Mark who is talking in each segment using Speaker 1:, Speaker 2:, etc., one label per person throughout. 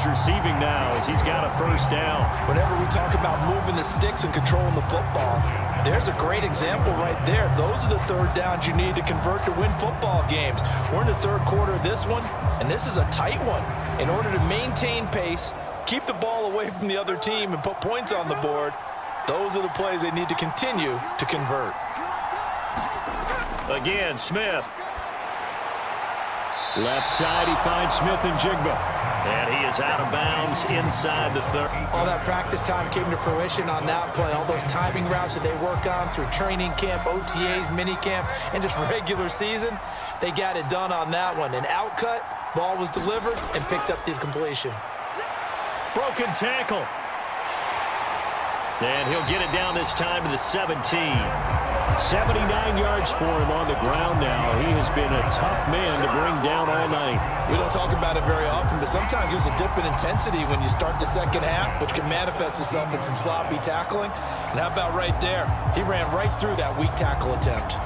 Speaker 1: yards receiving now as he's got a first down.
Speaker 2: Whenever we talk about moving the sticks and controlling the football, there's a great example right there. Those are the third downs you need to convert to win football games. We're in the third quarter of this one, and this is a tight one. In order to maintain pace, keep the ball away from the other team, and put points on the board, those are the plays they need to continue to convert.
Speaker 1: Again, Smith. Left side, he finds Smith and Jigba. And he is out of bounds inside the 30.
Speaker 2: All that practice time came to fruition on that play. All those timing routes that they work on through training camp, OTAs, mini camp, and just regular season, they got it done on that one. An outcut, ball was delivered, and picked up the completion.
Speaker 1: Broken tackle. And he'll get it down this time to the 17. 79 yards for him on the ground now. He has been a tough man to bring down all night.
Speaker 2: We don't talk about it very often, but sometimes there's a dip in intensity when you start the second half, which can manifest itself in some sloppy tackling. And how about right there? He ran right through that weak tackle attempt.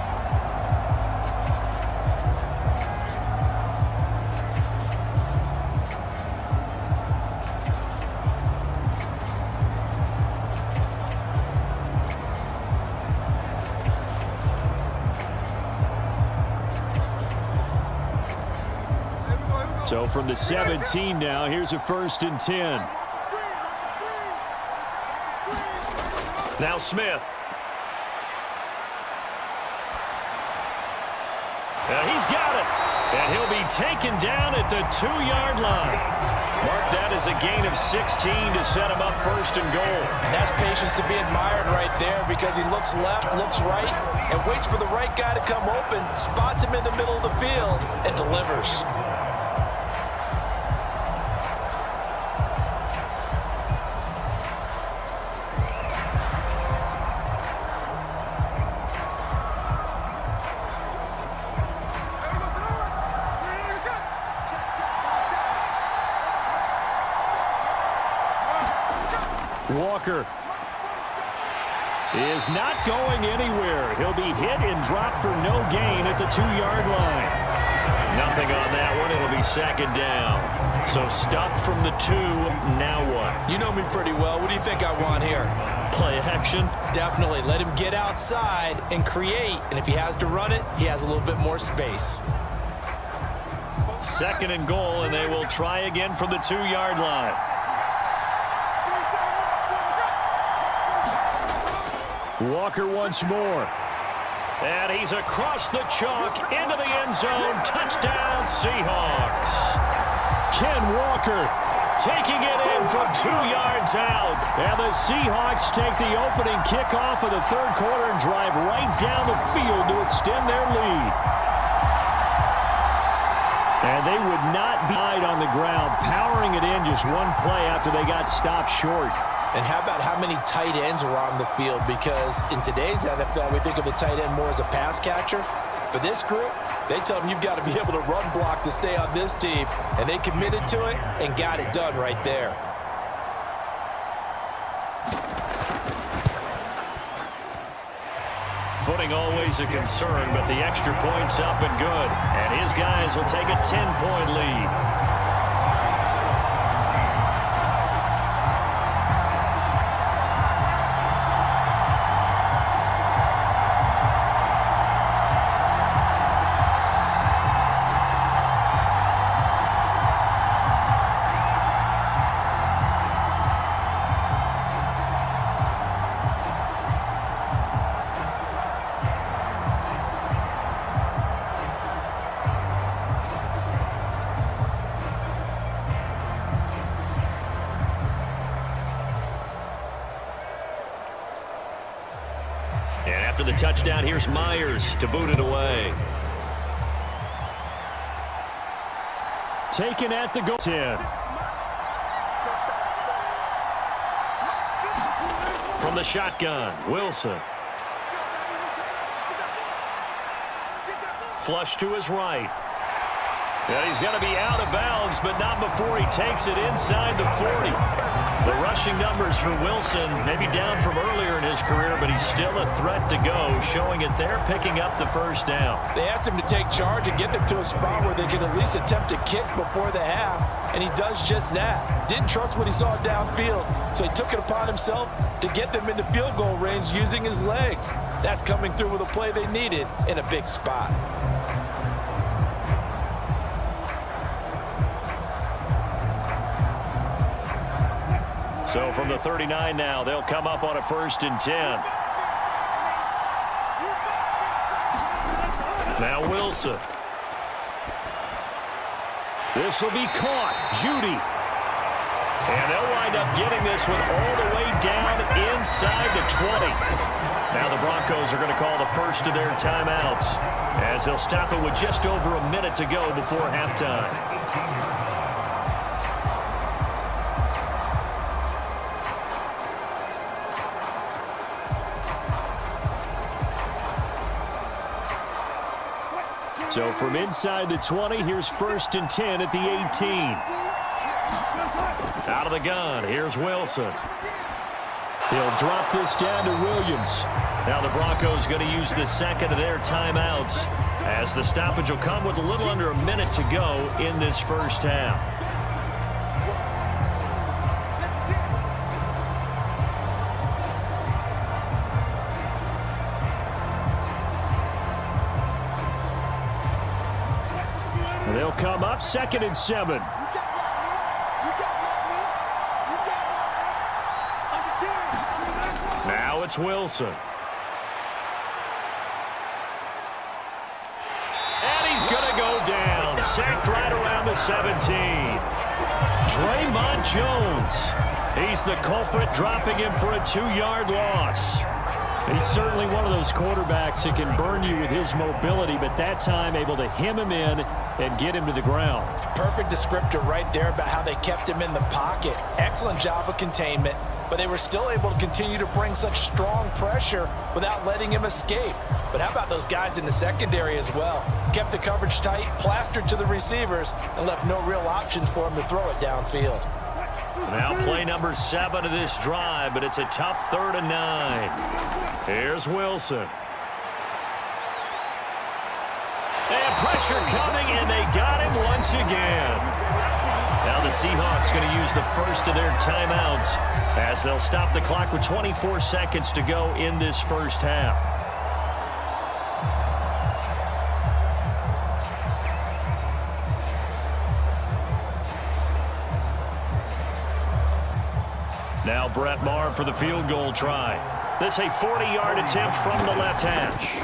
Speaker 1: So from the 17 now, here's a 1st and 10. Now Smith. He's got it. And he'll be taken down at the 2-yard line. Mark that as a gain of 16 to set him up 1st and goal.
Speaker 2: And that's patience to be admired right there, because he looks left, looks right, and waits for the right guy to come open, spots him in the middle of the field, and delivers.
Speaker 1: Walker is not going anywhere. He'll be hit and dropped for no gain at the 2-yard line. Nothing on that one. It'll be 2nd down. So stuffed from the 2. Now what?
Speaker 2: You know me pretty well. What do you think I want here?
Speaker 1: Play action?
Speaker 2: Definitely. Let him get outside and create. And if he has to run it, he has a little bit more space.
Speaker 1: 2nd and goal, and they will try again from the 2-yard line. Walker once more. And he's across the chalk into the end zone. Touchdown, Seahawks. Ken Walker taking it in from 2 yards out. And the Seahawks take the opening kickoff of the 3rd quarter and drive right down the field to extend their lead. And they would not be on the ground, powering it in just one play after they got stopped short.
Speaker 2: And how about how many tight ends are on the field? Because in today's NFL, we think of the tight end more as a pass catcher. For this group, they tell them you've got to be able to run block to stay on this team. And they committed to it and got it done right there.
Speaker 1: Footing always a concern, but the extra point's up and good. And his guys will take a 10-point lead. After the touchdown, here's Myers to boot it away. Taken at the goal. 10. From the shotgun, Wilson. Flush to his right. And he's going to be out of bounds, but not before he takes it inside the 40. The rushing numbers for Wilson, maybe down from earlier in his career, but he's still a threat to go, showing it there, picking up the first down.
Speaker 2: They asked him to take charge and get them to a spot where they could at least attempt to kick before the half, and he does just that. Didn't trust what he saw downfield, so he took it upon himself to get them into field goal range using his legs. That's coming through with a play they needed in a big spot.
Speaker 1: So from the 39 now, they'll come up on a 1st and 10. Now Wilson. This will be caught. Judy. And they'll wind up getting this one all the way down inside the 20. Now the Broncos are going to call the first of their timeouts as they'll stop it with just over a minute to go before halftime. So from inside the 20, here's 1st and 10 at the 18. Out of the gun, here's Wilson. He'll drop this down to Williams. Now the Broncos going to use the second of their timeouts as the stoppage will come with a little under a minute to go in this first half. They'll come up 2nd and 7. Now it's Wilson. And he's going to go down. Sacked right around the 17. Draymond Jones. He's the culprit, dropping him for a 2-yard loss. He's certainly one of those quarterbacks that can burn you with his mobility, but that time able to hem him in and get him to the ground.
Speaker 2: Perfect descriptor right there about how they kept him in the pocket. Excellent job of containment, but they were still able to continue to bring such strong pressure without letting him escape. But how about those guys in the secondary as well? Kept the coverage tight, plastered to the receivers, and left no real options for him to throw it downfield.
Speaker 1: Now play number 7 of this drive, but it's a tough 3rd and 9. Here's Wilson. And pressure coming, and they got him once again. Now the Seahawks going to use the first of their timeouts as they'll stop the clock with 24 seconds to go in this first half. Now Brett Maher for the field goal try. This a 40-yard attempt from the left hash.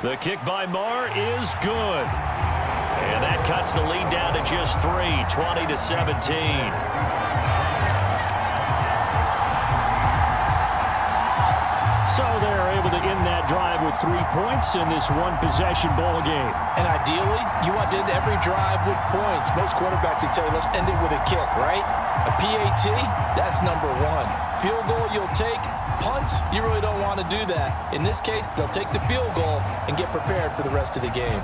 Speaker 1: The kick by Maher is good. And that cuts the lead down to just 3, 20-17. So they're able to end that drive with 3 points in this one-possession ball game.
Speaker 2: And ideally, you want to end every drive with points. Most quarterbacks would tell you, let's end it with a kick, right? A PAT, that's number 1. Field goal you'll take. Punts, you really don't want to do that. In this case, they'll take the field goal and get prepared for the rest of the game.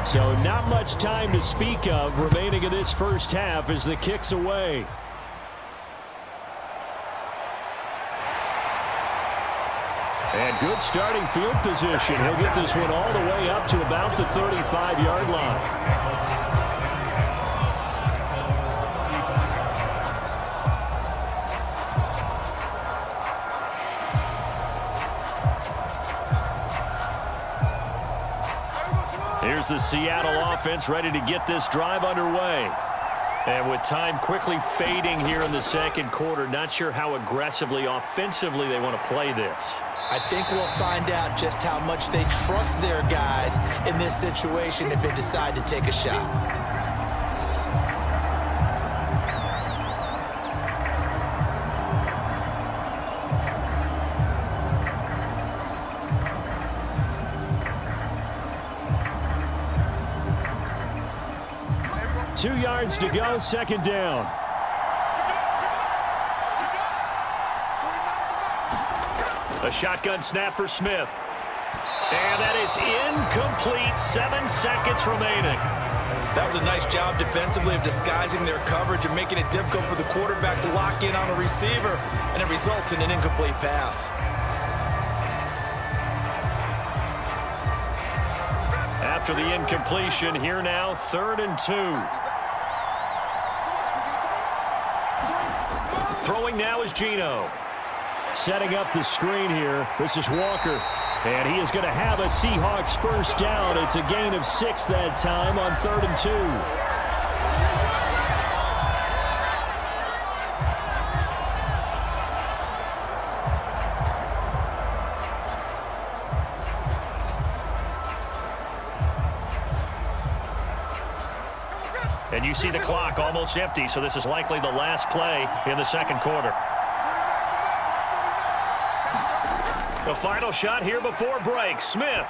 Speaker 1: So not much time to speak of remaining in this first half as the kick's away. And good starting field position. He'll get this one all the way up to about the 35-yard line. Here's the Seattle offense ready to get this drive underway. And with time quickly fading here in the second quarter, not sure how aggressively, offensively they want to play this.
Speaker 2: I think we'll find out just how much they trust their guys in this situation if they decide to take a shot.
Speaker 1: 2 yards to go, second down. A shotgun snap for Smith. And that is incomplete. 7 seconds remaining.
Speaker 2: That was a nice job defensively of disguising their coverage and making it difficult for the quarterback to lock in on a receiver, and it results in an incomplete pass.
Speaker 1: After the incompletion, here now, 3rd and 2. Throwing now is Geno. Setting up the screen here. This is Walker. And he is going to have a Seahawks first down. It's a gain of 6 that time on 3rd and 2. And you see the clock almost empty, so this is likely the last play in the second quarter. The final shot here before break. Smith.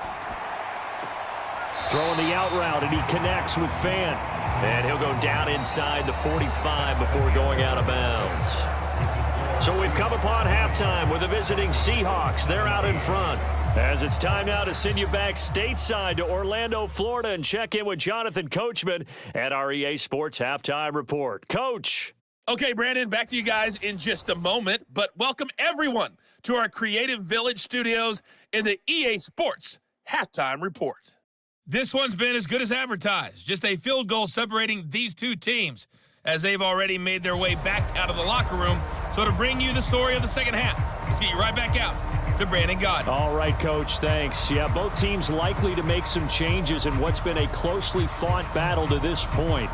Speaker 1: Throwing the out route, and he connects with Penn. And he'll go down inside the 45 before going out of bounds. So we've come upon halftime with the visiting Seahawks. They're out in front. As it's time now to send you back stateside to Orlando, Florida, and check in with Jonathan Coachman at our EA Sports Halftime Report. Coach.
Speaker 3: Okay, Brandon, back to you guys in just a moment, but welcome everyone to our Creative Village studios in the EA Sports Halftime Report. This one's been as good as advertised, just a field goal separating these two teams as they've already made their way back out of the locker room. So to bring you the story of the second half, let's get you right back out to Brandon Gaudin.
Speaker 1: All right, Coach, thanks. Yeah, both teams likely to make some changes in what's been a closely fought battle to this point.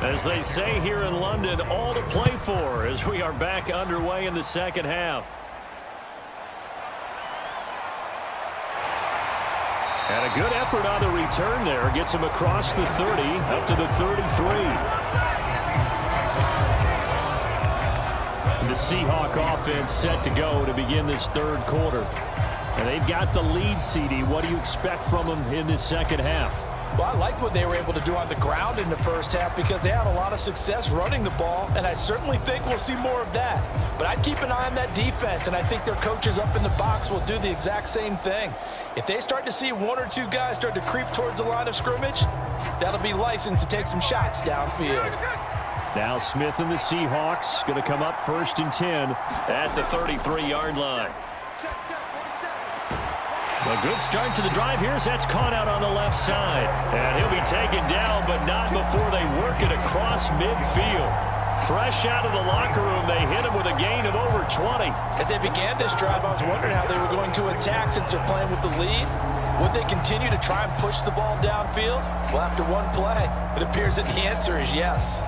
Speaker 1: As they say here in London, all to play for as we are back underway in the second half. And a good effort on the return there. Gets him across the 30, up to the 33. The Seahawk offense set to go to begin this third quarter. And they've got the lead, CD. What do you expect from them in this second half?
Speaker 2: Well, I liked what they were able to do on the ground in the first half because they had a lot of success running the ball, and I certainly think we'll see more of that. But I'd keep an eye on that defense, and I think their coaches up in the box will do the exact same thing. If they start to see 1 or 2 guys start to creep towards the line of scrimmage, that'll be licensed to take some shots downfield.
Speaker 1: Now Smith and the Seahawks going to come up 1st and 10 at the 33-yard line. A good start to the drive here as that's caught out on the left side. And he'll be taken down, but not before they work it across midfield. Fresh out of the locker room, they hit him with a gain of over 20. As they began this drive, I was wondering how they were going to attack since they're playing with the lead. Would they continue to try and push the ball downfield? Well, after one play, it appears that the answer is yes.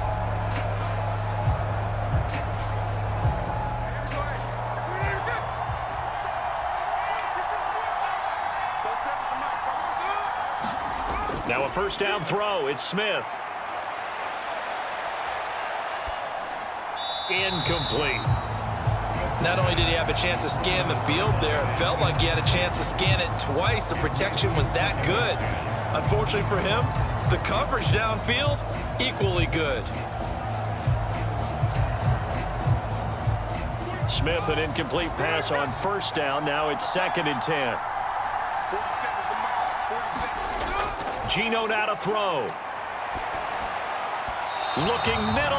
Speaker 1: Now a first down throw. It's Smith. Incomplete.
Speaker 2: Not only did he have a chance to scan the field there, it felt like he had a chance to scan it twice. The protection was that good. Unfortunately for him, the coverage downfield, equally good.
Speaker 1: Smith, an incomplete pass on first down. Now it's 2nd and 10. Geno now to throw. Looking middle.